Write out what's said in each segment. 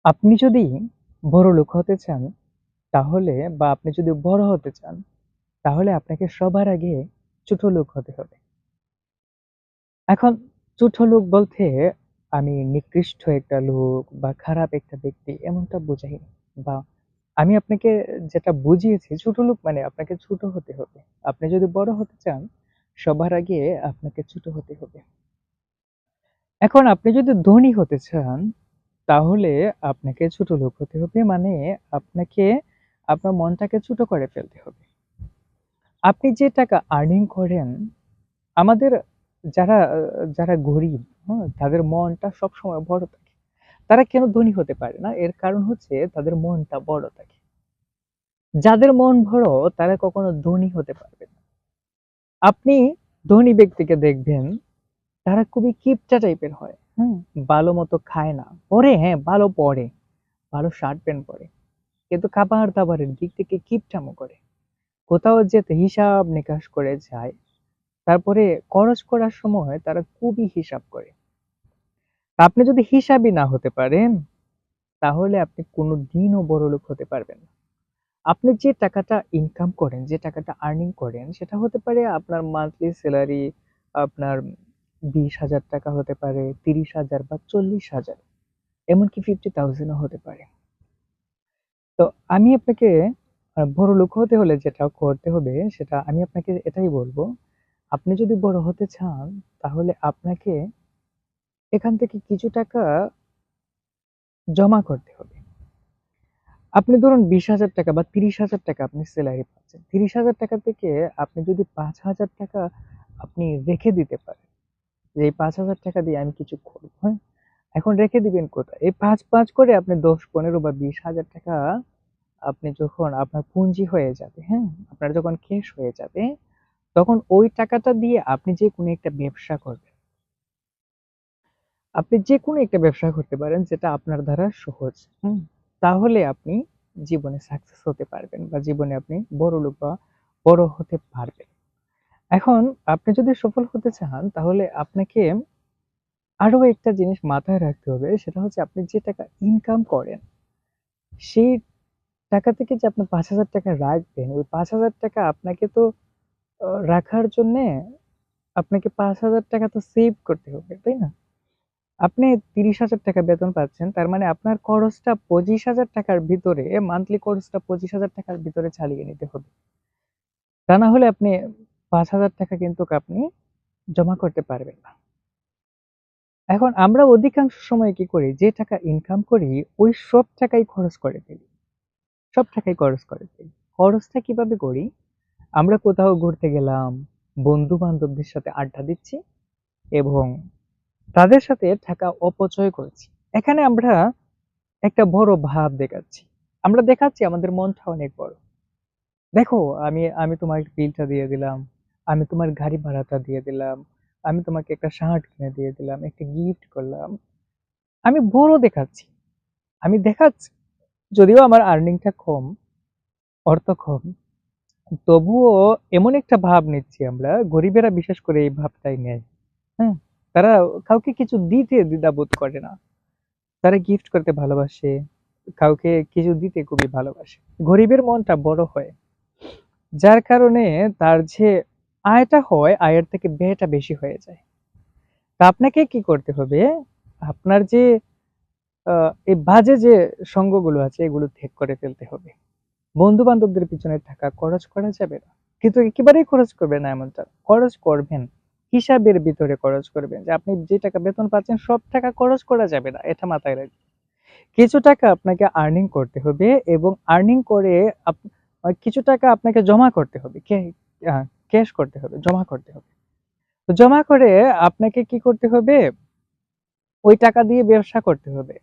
আপনি যদি বড়লোক হতে চান তাহলে বা আপনি যদি বড় হতে চান তাহলে আপনাকে সবার আগে ছোট লোক হতে হবে। এখন ছোট লোক বলতে আমি নিকৃষ্ট একটা লোক বা খারাপ একটা ব্যক্তি এমনটা বোঝাইনি। বা আমি আপনাকে যেটা বুঝিয়েছি ছোট লোক মানে আপনাকে ছোট হতে হবে। আপনি যদি বড় হতে চান সবার আগে আপনাকে ছোট হতে হবে। এখন আপনি যদি ধনী হতে চান তাহলে আপনাকে ছোট লোক হতে হবে, মানে আপনাকে আপনার মনটাকে ছোট করে ফেলতে হবে। আপনি যে টাকা আর্নিং করেন, আমাদের যারা যারা গরিব, হ্যাঁ, তাদের মনটা সবসময় বড় থাকে। তারা কেন ধনী হতে পারে না? এর কারণ হচ্ছে তাদের মনটা বড় থাকে। যাদের মন বড় তারা কখনো ধনী হতে পারবে না। আপনি ধনী ব্যক্তিকে দেখবেন তারা খুবই কিপটা টাইপের হয়। হুম, ভালো মতো খায় না, পরে হ্যাঁ ভালো পরে, ভালো শার্ট প্যান্ট পরে, কিন্তু খাবার দাবারের দিক থেকে কিপটামো করে। কোথাও যেতে হিসাব নিকাশ করে যায়। তারপরে খরচ করার সময় তারা খুবই হিসাব করে। আপনি যদি হিসাবই না হতে পারেন তাহলে আপনি কোনোদিনও বড়লোক হতে পারবেন না। আপনি যে টাকাটা ইনকাম করেন, যে টাকাটা আর্নিং করেন, সেটা হতে পারে আপনার মান্থলি স্যালারি, আপনার 20,000 টাকা হতে পারে, 30,000 বা 40,000, এমনকি 50,000ও হতে পারে। তো আমি আপনাকে বড়লোক হতে হলে যেটা করতে হবে সেটা আমি আপনাকে এটাই বলবো। আপনি যদি বড় হতে চান তাহলে আপনাকে এখান থেকে কিছু টাকা জমা করতে হবে। আপনি ধরুন 20,000 টাকা বা 30,000 টাকা আপনি স্যালারি পাচ্ছেন। 30,000 টাকা থেকে আপনি যদি 5,000 টাকা আপনি রেখে দিতে পারেন, যে এই 5,000 টাকা দিয়ে আমি কিছু করবো, হ্যাঁ, এখন রেখে দিবেন কোথায়? এই পাঁচ পাঁচ করে আপনি 10, 15 বা 20,000 টাকা আপনি যখন আপনার পুঁজি হয়ে যাবে, হ্যাঁ, আপনার যখন ক্যাশ হয়ে যাবে, তখন ওই টাকাটা দিয়ে আপনি যে কোনো একটা ব্যবসা করবেন। আপনি যে কোনো একটা ব্যবসা করতে পারেন যেটা আপনার দ্বারা সহজ। হুম, তাহলে আপনি জীবনে সাকসেস হতে পারবেন বা জীবনে আপনি বড়লোক বা বড় হতে পারবেন। এখন আপনি যদি সফল হতে চান তাহলে আপনাকে আরো একটা জিনিস মাথায় রাখতে হবে, সেটা হচ্ছে আপনি যে টাকা ইনকাম করেন সেই টাকা থেকে যে আপনি 5,000 টাকা রাখবেন, ওই 5,000 টাকা আপনাকে তো রাখার জন্যে আপনাকে 5,000 টাকা তো সেভ করতে হবে, তাই না? আপনি 30,000 টাকা বেতন পাচ্ছেন, তার মানে আপনার খরচটা 25,000 টাকার ভিতরে, মান্থলি খরচটা 25,000 টাকার ভিতরে চালিয়ে নিতে হবে। তা না হলে আপনি 5,000 টাকা কিন্তু আপনি জমা করতে পারবেন না। এখন আমরা অধিকাংশ সময় কি করি, যে টাকা ইনকাম করি ওই সব টাকাই খরচ করে ফেলি। সব টাকাই খরচ করে ফেলি। খরচটা কিভাবে করি? আমরা কোথাও ঘুরতে গেলাম, বন্ধু বান্ধবদের সাথে আড্ডা দিচ্ছি এবং তাদের সাথে টাকা অপচয় করছি। এখানে আমরা একটা বড় ভাব দেখাচ্ছি। আমরা দেখাচ্ছি আমাদের মনটা অনেক বড়। দেখো, আমি আমি তোমার বিলটা দিয়ে দিলাম, আমি তোমার গাড়ি ভাড়াটা দিয়ে দিলাম, আমি তোমাকে একটা শার্ট কিনে দিয়ে দিলাম, একটা গিফট করলাম। আমি বড় দেখাচ্ছি। আমি দেখাচ্ছি, যদিও আমার আর্নিংটা কম, অর্থ কম, তবুও এমন একটা ভাব নিচ্ছি আমরা। গরিবেরা বিশেষ করে এই ভাবটাই নেয়। হ্যাঁ, তারা কাউকে কিছু দিতে দ্বিধাবোধ করে না। তারা গিফট করতে ভালোবাসে, কাউকে কিছু দিতে খুবই ভালোবাসে। গরিবের মনটা বড় হয়, যার কারণে তার যে আয়টা হয় আয়ের থেকে ব্যয়টা বেশি হয়ে যায়। তা আপনাকে কি করতে হবে? আপনার যে এই বাজে যে সঙ্গগুলো আছে এগুলো ত্যাগ করে ফেলতে হবে। বন্ধু বান্ধবদের পিছনে টাকা খরচ করা যাবে না, কিন্তু একেবারেই খরচ করবেন না এমনটা। খরচ করবেন, হিসাবের ভিতরে খরচ করবেন, যে আপনি যে টাকা বেতন পাচ্ছেন সব টাকা খরচ করা যাবে না, এটা মাথায় রাখবেন। কিছু টাকা আপনাকে আর্নিং করতে হবে এবং আর্নিং করে কিছু টাকা আপনাকে জমা করতে হবে, ক্যাশ করতে হবে, জমা করতে হবে। তো জমা করে আপনাকে কি করতে হবে? ওই টাকা দিয়ে ব্যবসা করতে হবে।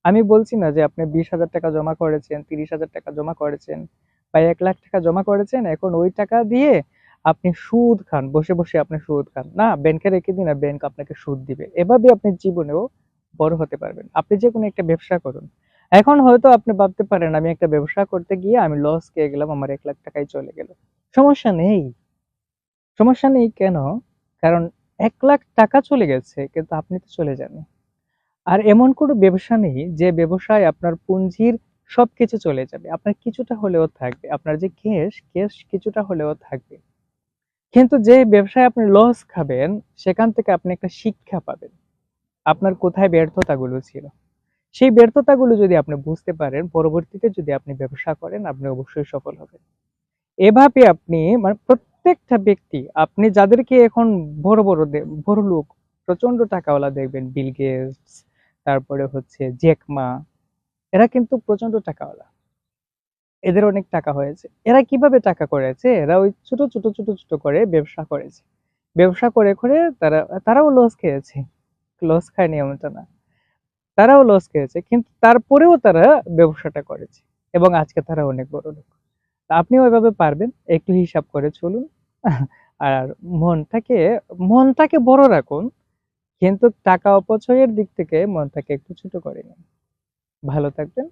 আমি বলছি না যে আপনি 20,000 টাকা জমা করেছেন, 30,000 টাকা জমা করেছেন বা 1 লাখ টাকা জমা করেছেন, এখন ওই টাকা দিয়ে আপনি সুদ খান, বসে বসে আপনি সুদ খান না, ব্যাংকে রেখে দিন আর ব্যাংক আপনাকে সুদ দিবে। এভাবে আপনি জীবনেও বড় হতে পারবেন। আপনি যে কোনো একটা ব্যবসা করুন। এখন হয়তো আপনি ভাবতে পারেন আমি একটা ব্যবসা করতে গিয়ে আমি লস খেয়ে গেলাম, আমার 1 লাখ টাকাই চলে গেল। সমস্যা নেই। সমস্যা নেই কেন? কারণ 1 লাখ টাকা চলে গেছে কিন্তু আপনি তো চলে যাননি। আর এমন কোনো ব্যবসা নেই যে ব্যবসায় আপনার পুঁজির সবকিছু চলে যাবে, আপনার কিছুটা হলেও থাকবে, আপনার যে ক্যাশ কিছুটা হলেও থাকবে। কিন্তু যে ব্যবসায় আপনি লস খাবেন, সেখান থেকে আপনি একটা শিক্ষা পাবেন, আপনার কোথায় ব্যর্থতাগুলো ছিল। সেই ব্যর্থতাগুলো যদি আপনি বুঝতে পারেন, পরবর্তীতে যদি আপনি ব্যবসা করেন, আপনি অবশ্যই সফল হবেন। এভাবে আপনি মানে প্রত্যেকটা ব্যক্তি, আপনি যাদেরকে এখন বড় লোক, প্রচন্ড টাকাওয়ালা দেখবেন, বিল গেটস, তারপরে হচ্ছে জ্যাক মা, এরা কিন্তু প্রচন্ড টাকাওয়ালা, এদের অনেক টাকা হয়েছে। এরা কিভাবে টাকা করেছে? এরা ওই ছোট করে ব্যবসা করেছে। ব্যবসা করে করে তারাও লস খেয়েছে। লস খায়নি এমনটা না। তারাও লস খেয়েছে। কিন্তু তারপরেও তারা ব্যবসাটা করেছে। এবং আজকে তারা অনেক বড় লোক। তা আপনিও এভাবে পারবেন। একটু হিসাব করে চলুন। আর মনটাকে মনটাকে বড় রাখুন। কিন্তু টাকা অপচয়ের দিক থেকে মনটাকে একটু ছোট করে নিন। ভালো থাকবেন।